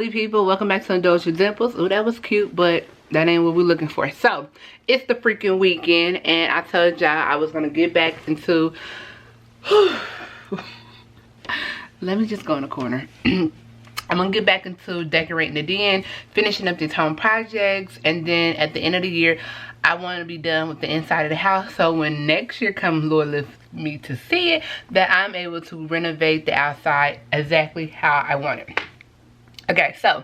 lovely people, welcome back to Indulge with Dimples. Oh, that was cute, but that ain't what we're looking for. So it's the freaking weekend, and I told y'all I was gonna get back into let me just go in the corner. I'm gonna get back into decorating the den, finishing up these home projects, and then at the end of the year I want to be done with the inside of the house, so when next year comes, Lord lift me to see it, that I'm able to renovate the outside exactly how I want it. Okay, so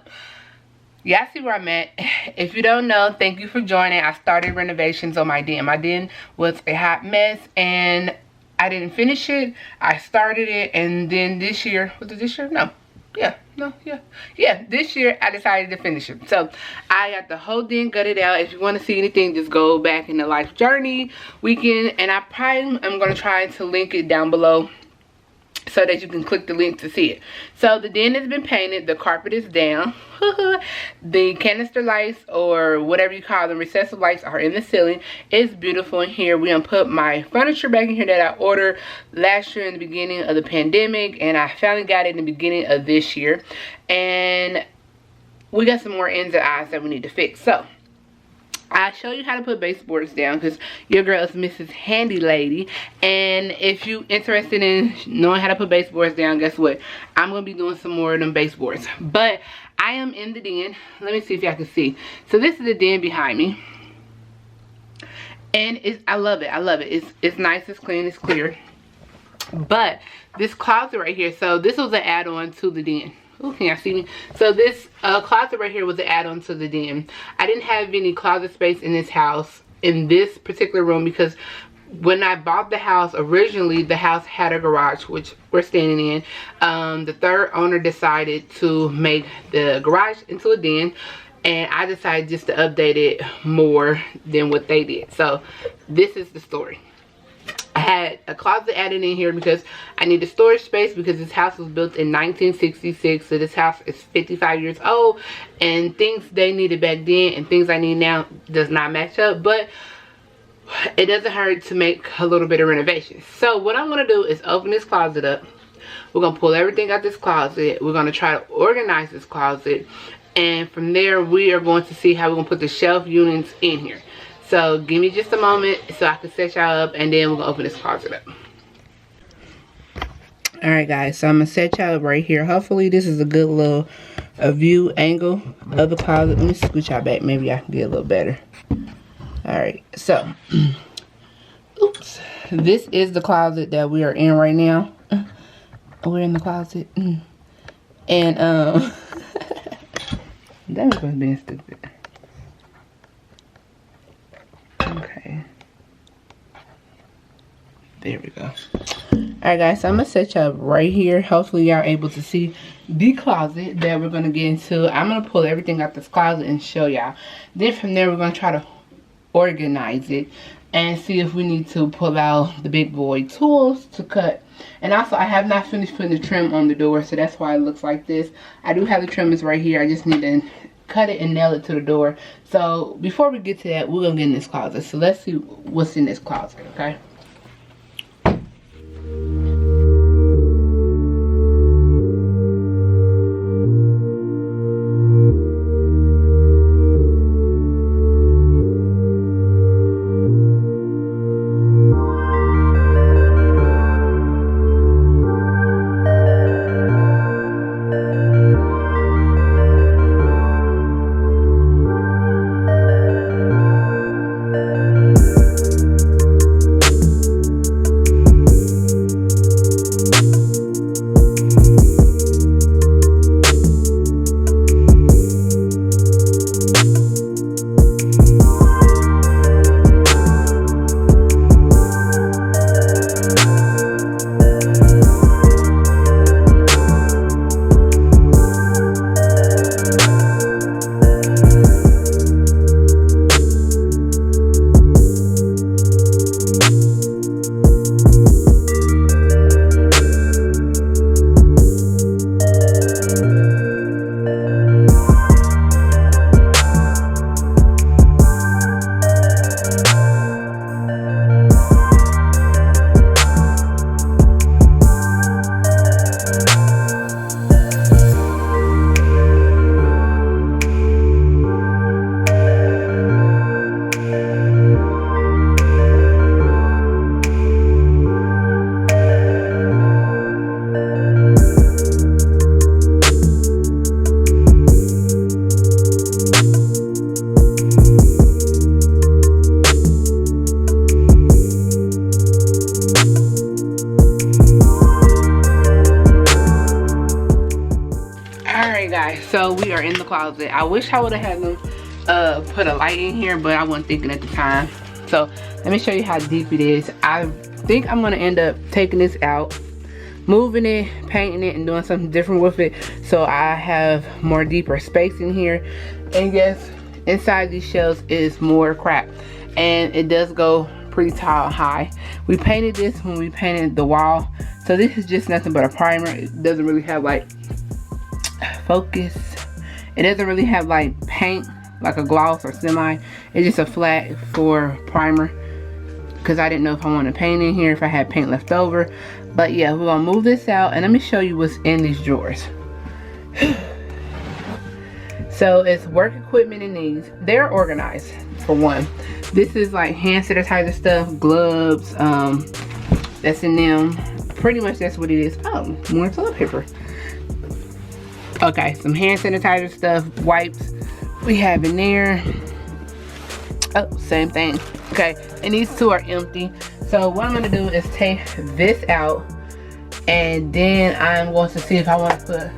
y'all see where I'm at. If you don't know, thank you for joining. I started renovations on my den. My den was a hot mess and I didn't finish it. I started it, and then this year, was it this year? No. Yeah, this year I decided to finish it. So I got the whole den gutted out. If you want to see anything, just go back in the life journey weekend, and I probably am going to try to link it down below so that you can click the link to see it. So the den has been painted, the carpet is down, the canister lights, or whatever you call them, recessive lights, are in the ceiling. It's beautiful in here. We're gonna put my furniture back in here that I ordered last year in the beginning of the pandemic, and I finally got it in the beginning of this year. And we got some more ends and eyes that we need to fix. So I show you how to put baseboards down because your girl is Mrs. Handy Lady. And if you interested in knowing how to put baseboards down, guess what? I'm going to be doing some more of them baseboards. But I am in the den. Let me see if y'all can see. So this is the den behind me. And I love it. I love it. It's nice, it's clean, it's clear. But this closet right here, so this was an add-on to the den. Oh, can y'all see me? So this closet right here was an add-on to the den. I didn't have any closet space in this house, in this particular room, because when I bought the house, originally the house had a garage, which we're standing in. The third owner decided to make the garage into a den, and I decided just to update it more than what they did. So this is the story. I had a closet added in here because I needed storage space, because this house was built in 1966. So this house is 55 years old, and things they needed back then and things I need now does not match up. But it doesn't hurt to make a little bit of renovation. So what I'm going to do is open this closet up. We're going to pull everything out this closet. We're going to try to organize this closet. And from there, we are going to see how we're going to put the shelf units in here. So give me just a moment so I can set y'all up, and then we're going to open this closet up. Alright guys, so I'm going to set y'all up right here. Hopefully this is a good little view angle of the closet. Let me scoot y'all back. Maybe I can get a little better. Alright, so oops. This is the closet that we are in right now. We're in the closet. And that was being stupid. Okay, there we go. Alright guys, so I'm gonna set you up right here. Hopefully y'all able to see the closet that we're gonna get into. I'm gonna pull everything out this closet and show y'all. Then from there, we're gonna try to organize it and see if we need to pull out the big boy tools to cut. And also, I have not finished putting the trim on the door, so that's why it looks like this. I do have the trimmers right here. I just need to cut it and nail it to the door. So before we get to that, we're gonna get in this closet. So let's see what's in this closet, okay? in the closet. I wish I would have had them put a light in here, but I wasn't thinking at the time. So let me show you how deep it is. I think I'm gonna end up taking this out, moving it, painting it, and doing something different with it so I have more deeper space in here. And yes, inside these shelves is more crap, and it does go pretty tall and high. We painted this when we painted the wall, so this is just nothing but a primer. It doesn't really have like focus. It doesn't really have like paint, like a gloss or semi. It's just a flat for primer, because I didn't know if I wanted to paint in here, if I had paint left over. But yeah, we're gonna move this out, and let me show you what's in these drawers. So it's work equipment in these. They're organized, for one. This is like hand sanitizer stuff, gloves, that's in them. Pretty much that's what it is. Oh, more toilet paper. Okay, some hand sanitizer stuff, wipes we have in there. Oh, same thing. Okay, and these two are empty. So what I'm gonna do is take this out, and then I'm going to see if I want to put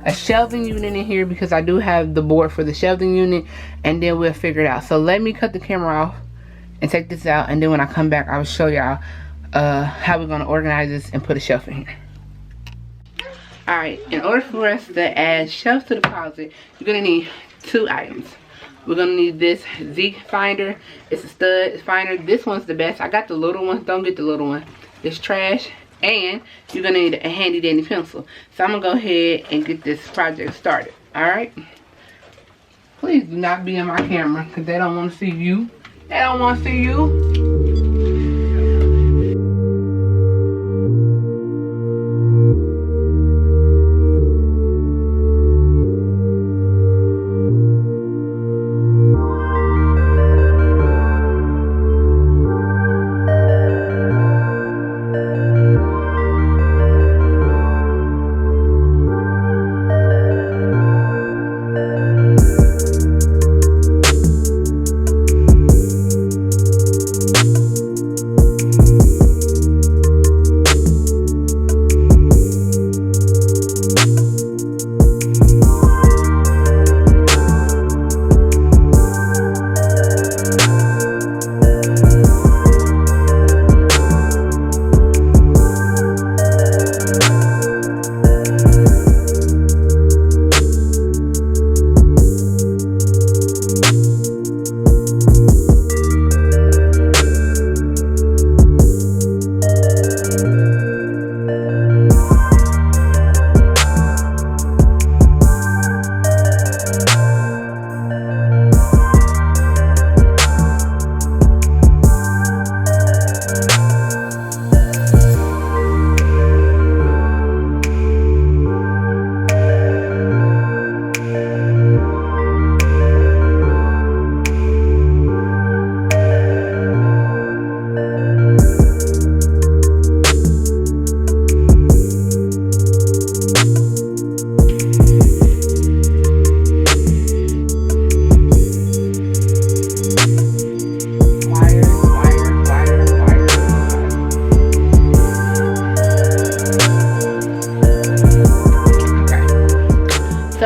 a shelving unit in here, because I do have the board for the shelving unit, and then we'll figure it out. So let me cut the camera off and take this out, and then when I come back I will show y'all how we're gonna organize this and put a shelf in here. Alright, in order for us to add shelves to the closet, you're gonna need two items. We're gonna need this Z finder. It's a stud finder. This one's the best. I got the little one. Don't get the little one. It's trash. And you're gonna need a handy dandy pencil. So I'm gonna go ahead and get this project started. Alright? Please do not be in my camera, because they don't want to see you. They don't want to see you.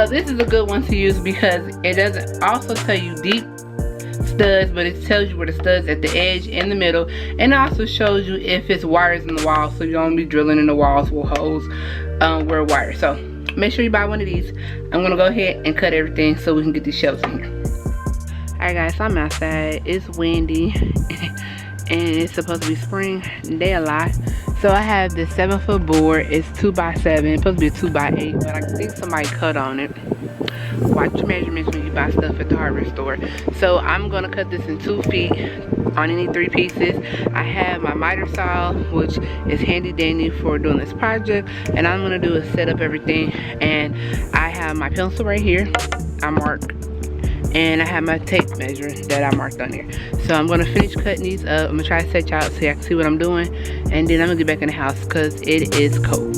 This is a good one to use because it doesn't also tell you deep studs, but it tells you where the studs at the edge and the middle, and it also shows you if it's wires in the wall, so you don't be drilling in the walls with holes where wires. So make sure you buy one of these. I'm gonna go ahead and cut everything so we can get these shelves in here. Alright guys, so I'm outside. It's windy and it's supposed to be spring. They a lie. So I have this 7-foot board. It's 2x7. It's supposed to be a 2x8, but I think somebody cut on it. Watch your measurements when you buy stuff at the hardware store. So I'm gonna cut this in 2 feet on any 3 pieces. I have my miter saw, which is handy dandy for doing this project, and I'm gonna do is set up everything. And I have my pencil right here. I marked, and I have my tape measure that I marked on here. So I'm gonna finish cutting these up. I'm gonna try to set y'all out so y'all can see what I'm doing, and then I'm gonna get back in the house because it is cold.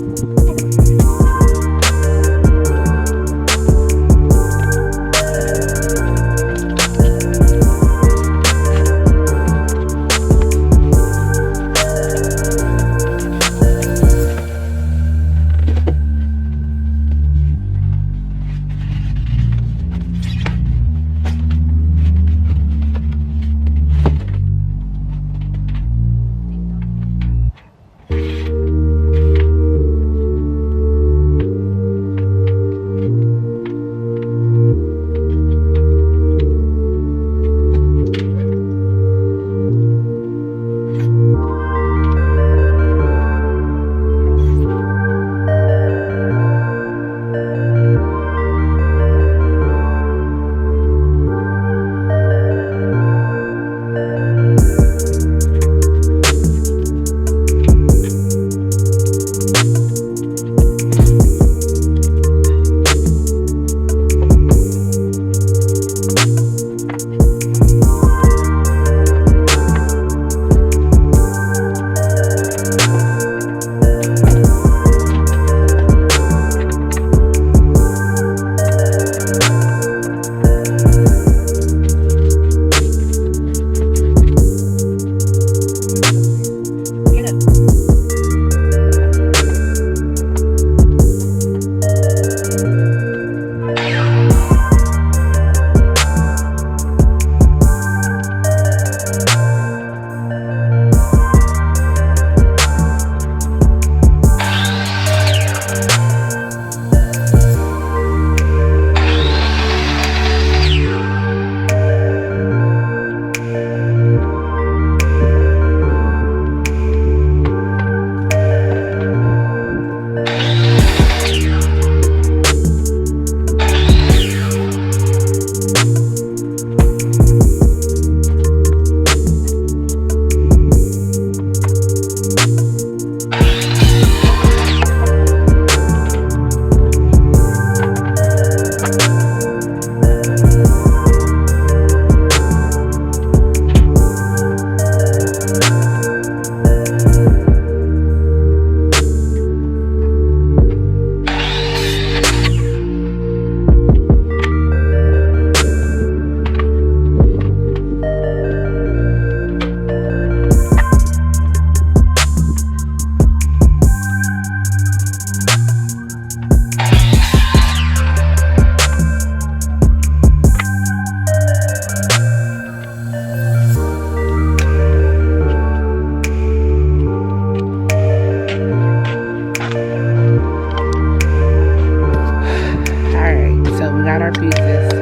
pieces.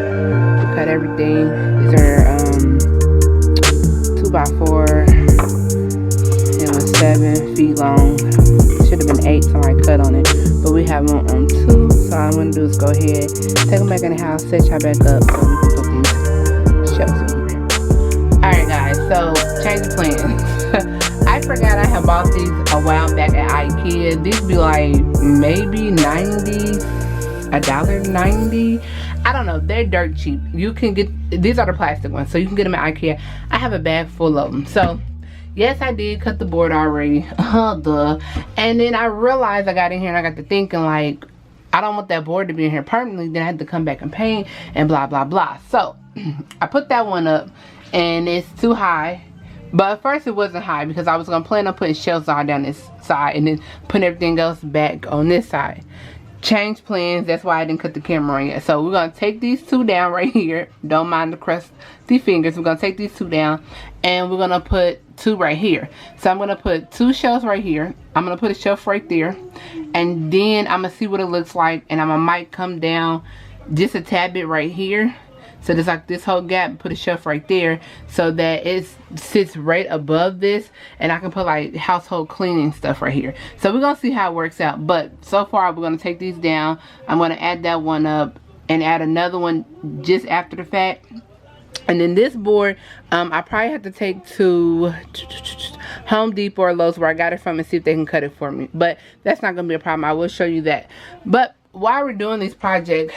Cut everything. These are 2x4. It was 7 feet long. Should have been 8, somebody cut on it. But we have them on 2. So all I'm going to do is go ahead, take them back in the house, set y'all back up so we can put these shelves in here. Alright guys, so change of plans. I forgot I had bought these a while back at IKEA. These be like maybe $1.90. I don't know, they're dirt cheap. You can get, these are the plastic ones, so you can get them at IKEA. I have a bag full of them. So yes, I did cut the board already. And then I realized I got in here and I got to thinking like, I don't want that board to be in here permanently. Then I had to come back and paint and blah blah blah. So I put that one up and it's too high. But at first it wasn't high because I was gonna plan on putting shelves all down this side and then putting everything else back on this side. Change plans, that's why I didn't cut the camera on yet. So we're gonna take these 2 down right here. Don't mind the crusty fingers. We're gonna take these 2 down and we're gonna put 2 right here. So I'm gonna put 2 shelves right here. I'm gonna put a shelf right there, and then I'm gonna see what it looks like, and I might come down just a tad bit right here. So there's like this whole gap, put a shelf right there so that it sits right above this, and I can put like household cleaning stuff right here. So we're gonna see how it works out. But so far we're gonna take these down. I'm gonna add that one up and add another one just after the fact. And then this board, I probably have to take to Home Depot or Lowe's where I got it from and see if they can cut it for me. But that's not gonna be a problem. I will show you that. But while we're doing these projects,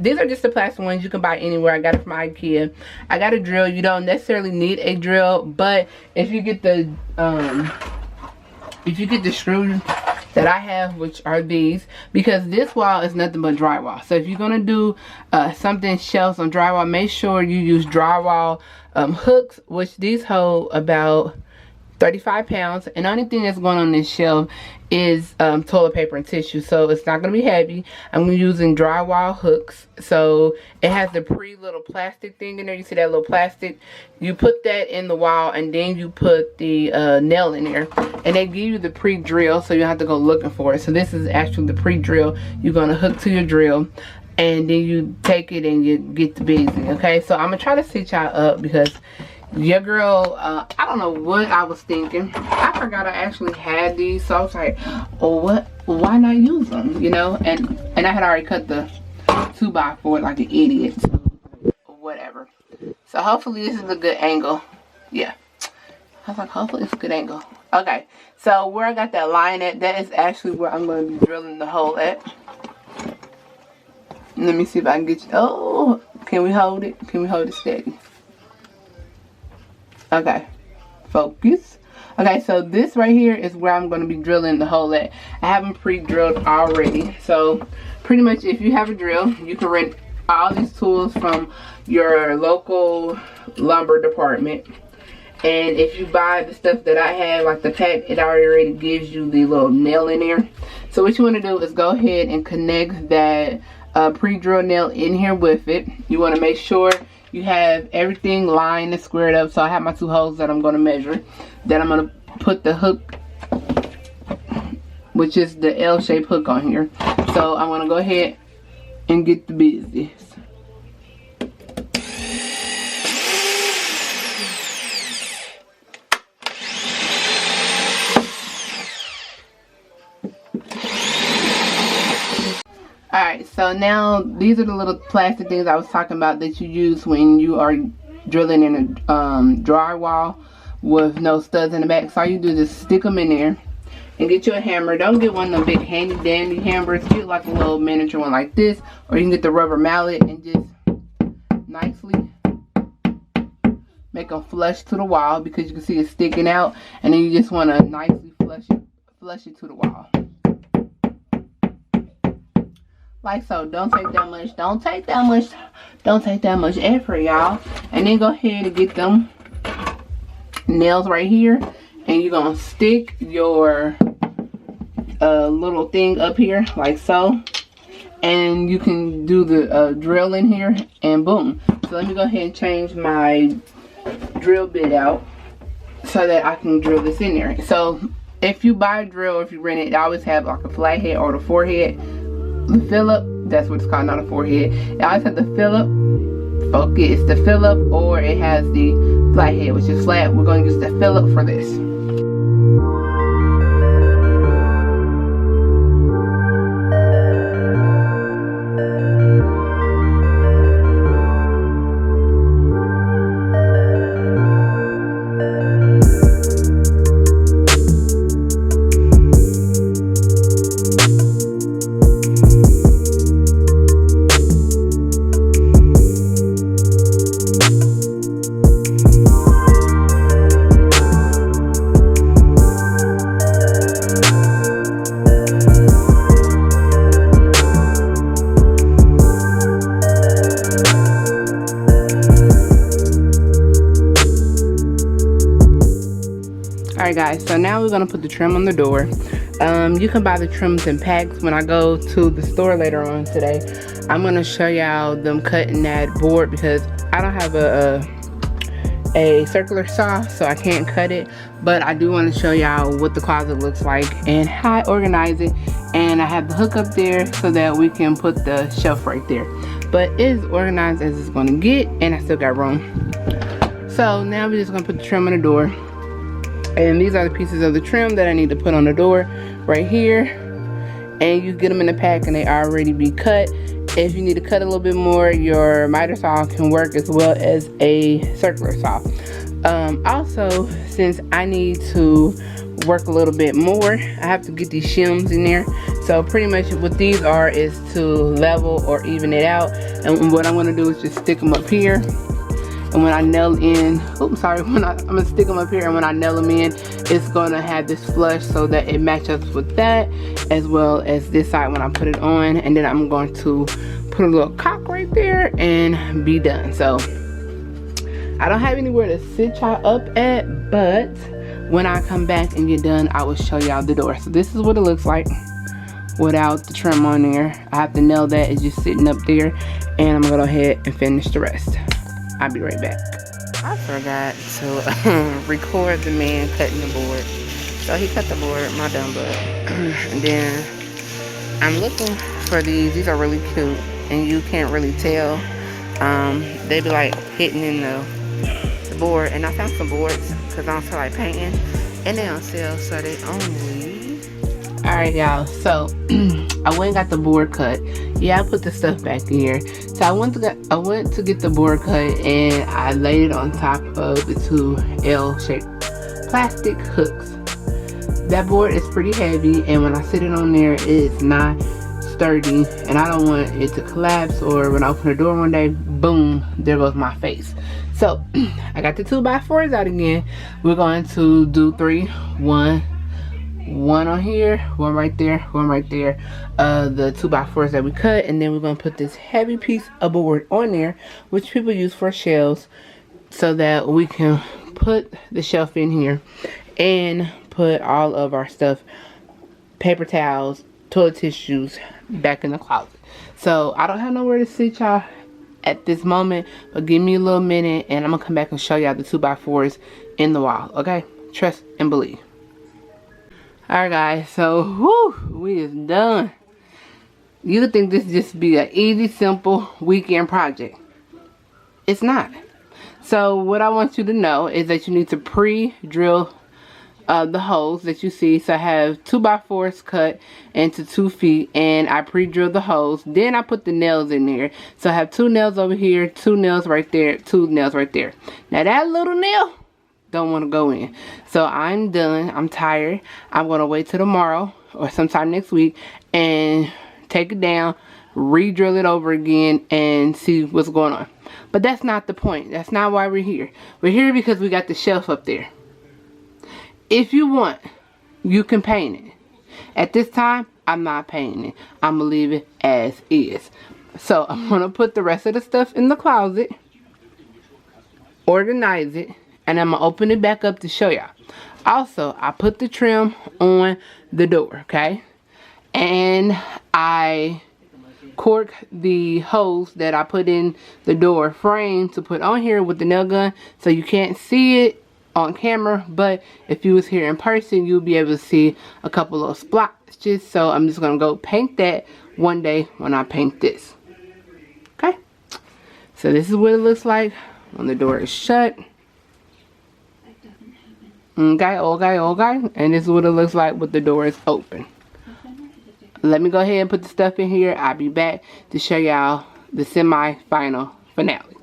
these are just the plastic ones you can buy anywhere. I got it from IKEA. I got a drill. You don't necessarily need a drill, but if you get the screws that I have, which are these, because this wall is nothing but drywall. So if you're gonna do something shelves on drywall, make sure you use drywall hooks, which these hold about 35 pounds, and the only thing that's going on this shelf is toilet paper and tissue, so it's not going to be heavy. I'm using drywall hooks, so it has the little plastic thing in there. You see that little plastic? You put that in the wall, and then you put the nail in there, and they give you the pre-drill, so you don't have to go looking for it. So this is actually the pre-drill. You're going to hook to your drill, and then you take it and you get the busy. Okay, so I'm going to try to set y'all up because your girl, I don't know what I was thinking. I forgot I actually had these, so I was like, oh, what? Why not use them? You know, and I had already cut the 2x4 like an idiot, so whatever. So hopefully this is a good angle. Yeah, I was like, hopefully it's a good angle. Okay, so where I got that line at, that is actually where I'm going to be drilling the hole at. Let me see if I can get you. Oh, can we hold it? Can we hold it steady? Okay, focus. Okay, so this right here is where I'm going to be drilling the hole at. I have them pre-drilled already. So pretty much if you have a drill, you can rent all these tools from your local lumber department. And if you buy the stuff that I have, like the pack, it already gives you the little nail in there. So what you want to do is go ahead and connect that pre-drill nail in here with it. You want to make sure you have everything lined and squared up. So I have my 2 holes that I'm going to measure. Then I'm going to put the hook, which is the L-shaped hook on here. So I'm going to go ahead and get the business. Alright, so now these are the little plastic things I was talking about that you use when you are drilling in a drywall with no studs in the back. So all you do is just stick them in there and get you a hammer. Don't get one of the big handy dandy hammers. Get like a little miniature one like this, or you can get the rubber mallet and just nicely make them flush to the wall, because you can see it sticking out, and then you just want to nicely flush it to the wall. Like so. Don't take that much. Don't take that much. Don't take that much effort, y'all. And then go ahead and get them nails right here, and you're gonna stick your little thing up here like so, and you can do the drill in here, and boom. So let me go ahead and change my drill bit out so that I can drill this in there. So if you buy a drill, or if you rent it, I always have like a flathead or the forehead. The Phillip That's what it's called, not a forehead. It always has the Phillip. Focus, the Phillip, or it has the flathead, which is flat. We're going to use the Phillip for this. Alright guys, so now we're going to put the trim on the door. You can buy the trims in packs. When I go to the store later on today, I'm going to show y'all them cutting that board because I don't have a circular saw, so I can't cut it. But I do want to show y'all what the closet looks like and how I organize it. And I have the hook up there so that we can put the shelf right there. But it is organized as it's going to get, and I still got room. So now we're just going to put the trim on the door. And these are the pieces of the trim that I need to put on the door right here. And you get them in the pack and they already be cut. If you need to cut a little bit more, your miter saw can work as well as a circular saw. Also, since I need to work a little bit more, I have to get these shims in there. So pretty much what these are is to level or even it out. And what I'm going to do is just stick them up here. And when I nail in, I'm gonna stick them up here, and when I nail them in, it's gonna have this flush so that it matches with that, as well as this side when I put it on. And then I'm going to put a little cock right there and be done. So I don't have anywhere to sit y'all up at, but when I come back and get done, I will show y'all the door. So this is what it looks like without the trim on there. I have to nail that. It's just sitting up there, and I'm gonna go ahead and finish the rest. I'll be right back. I forgot to record the man cutting the board. So he cut the board, my dumb butt. And then I'm looking for these. These are really cute, and you can't really tell. They be like hitting in the board. And I found some boards because I don't feel like painting, and they on sale, so they only. Alright y'all, so I went and got the board cut. Yeah, I put the stuff back in here. So I went to get the board cut, and I laid it on top of the two L-shaped plastic hooks. That board is pretty heavy, and when I sit it on there, it's not sturdy, and I don't want it to collapse, or when I open the door one day, boom, there goes my face. So I got the 2x4s out again. We're going to do 3, 1 on here, 1 right there, 1 right there, the 2x4s that we cut. And then we're going to put this heavy piece of board on there, which people use for shelves, so that we can put the shelf in here and put all of our stuff, paper towels, toilet tissues, back in the closet. So I don't have nowhere to sit y'all at this moment, but give me a little minute and I'm gonna come back and show y'all the 2x4s in the wall. Okay, trust and believe. Alright guys, so we is done. You would think this just be an easy, simple weekend project. It's not. So what I want you to know is that you need to pre-drill the holes that you see. So I have 2x4s cut into 2 feet, and I pre-drilled the holes. Then I put the nails in there. So I have 2 nails over here, 2 nails right there, 2 nails right there. Now that little nail don't want to go in. So I'm done. I'm tired. I'm going to wait till tomorrow or sometime next week and take it down, re-drill it over again, and see what's going on. But that's not the point. That's not why we're here. We're here because we got the shelf up there. If you want, you can paint it. At this time, I'm not painting it. I'm going to leave it as is. So I'm going to put the rest of the stuff in the closet, organize it, and I'm going to open it back up to show y'all. Also, I put the trim on the door, okay? And I cork the holes that I put in the door frame to put on here with the nail gun, so you can't see it on camera, but if you was here in person, you'll be able to see a couple of splotches. So I'm just going to go paint that one day when I paint this. Okay, so this is what it looks like when the door is shut. Okay, and this is what it looks like with the door is open. Let me go ahead and put the stuff in here. I'll be back to show y'all the semi-final finale.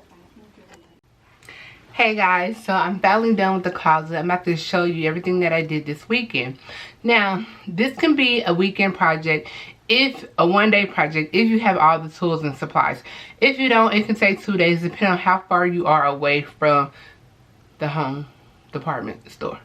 Hey guys, so I'm finally done with the closet. I'm about to show you everything that I did this weekend. Now, this can be a weekend project, if a one-day project, if you have all the tools and supplies. If you don't, it can take 2 days, depending on how far you are away from the home department store.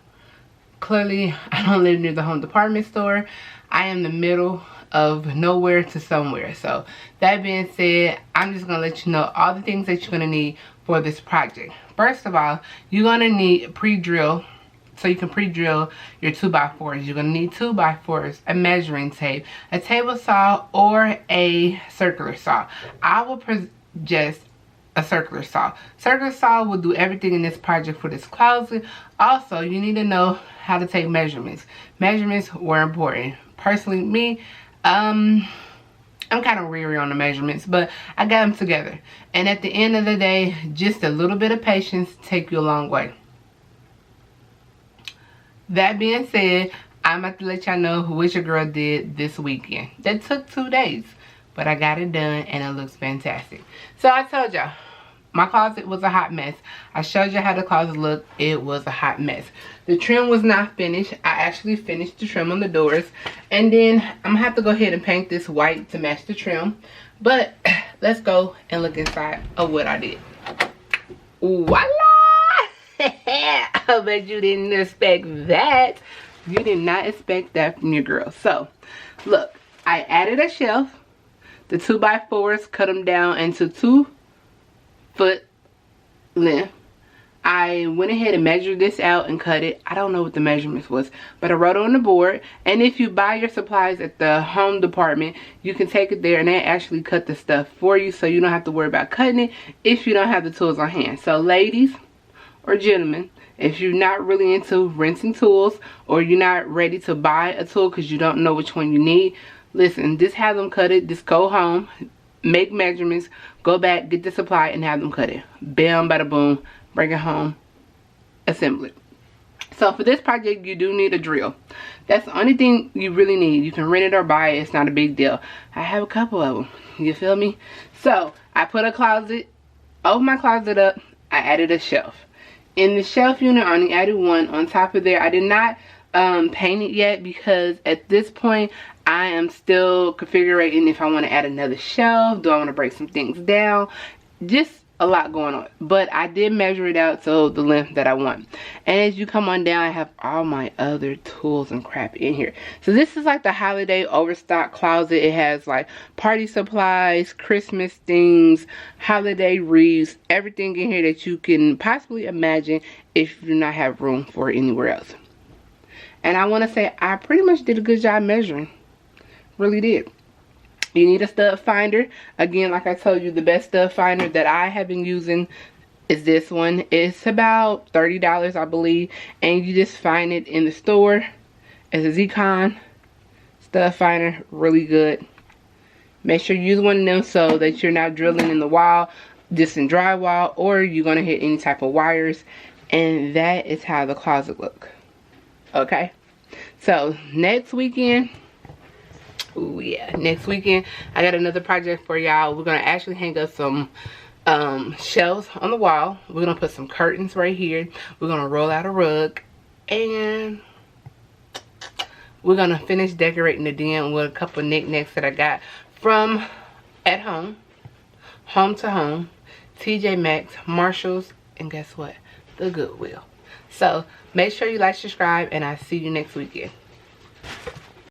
Clearly, I don't live near the home department store. I am in the middle of nowhere to somewhere. So that being said, I'm just gonna let you know all the things that you're gonna need for this project. First of all, you're gonna need pre-drill, so you can pre-drill your 2x4s. You're gonna need 2x4s, a measuring tape, a table saw, or a circular saw. I will suggest a circular saw. Circular saw will do everything in this project for this closet. Also, you need to know how to take measurements. Measurements were important. Personally, me, I'm kind of weary on the measurements, but I got them together. And at the end of the day, just a little bit of patience take you a long way. That being said, I'm about to let y'all know what your girl did this weekend. That took 2 days, but I got it done and it looks fantastic. So I told y'all, my closet was a hot mess. I showed you how the closet looked. It was a hot mess. The trim was not finished. I actually finished the trim on the doors. And then I'm going to have to go ahead and paint this white to match the trim. But let's go and look inside of what I did. Voila! I bet you didn't expect that. You did not expect that from your girl. So, look. I added a shelf. The 2x4s, cut them down into 2 foot length. I went ahead and measured this out and cut it. I don't know what the measurements was, but I wrote it on the board. And if you buy your supplies at the home department, you can take it there and they actually cut the stuff for you, so you don't have to worry about cutting it if you don't have the tools on hand. So ladies or gentlemen, if you're not really into renting tools, or you're not ready to buy a tool because you don't know which one you need, listen, just have them cut it. Just go home, make measurements, go back, get the supply, and have them cut it. Bam, bada boom, bring it home, assemble it. So for this project, you do need a drill. That's the only thing you really need. You can rent it or buy it. It's not a big deal. I have a couple of them. You feel me? So I put a closet, opened my closet up. I added a shelf. In the shelf unit, I only added one. On top of there, I did not paint it yet, because at this point I am still configuring if I want to add another shelf. Do I want to break some things down? Just a lot going on. But I did measure it out so the length that I want. And as you come on down, I have all my other tools and crap in here. So this is like the holiday overstock closet. It has like party supplies, Christmas things, holiday wreaths, everything in here that you can possibly imagine if you do not have room for it anywhere else. And I want to say I pretty much did a good job measuring. Really did. You need a stud finder. Again, like I told you, the best stud finder that I have been using is this one. It's about $30, I believe. And you just find it in the store. It's a Z-Con stud finder. Really good. Make sure you use one of them so that you're not drilling in the wall, just in drywall, or you're going to hit any type of wires. And that is how the closet looks. Okay, so next weekend, next weekend I got another project for y'all. We're gonna actually hang up some shelves on the wall. We're gonna put some curtains right here. We're gonna roll out a rug, and we're gonna finish decorating the den with a couple of knickknacks that I got from at home, home to home, TJ Maxx, Marshalls, and guess what, the Goodwill. So make sure you like, subscribe, and I'll see you next weekend.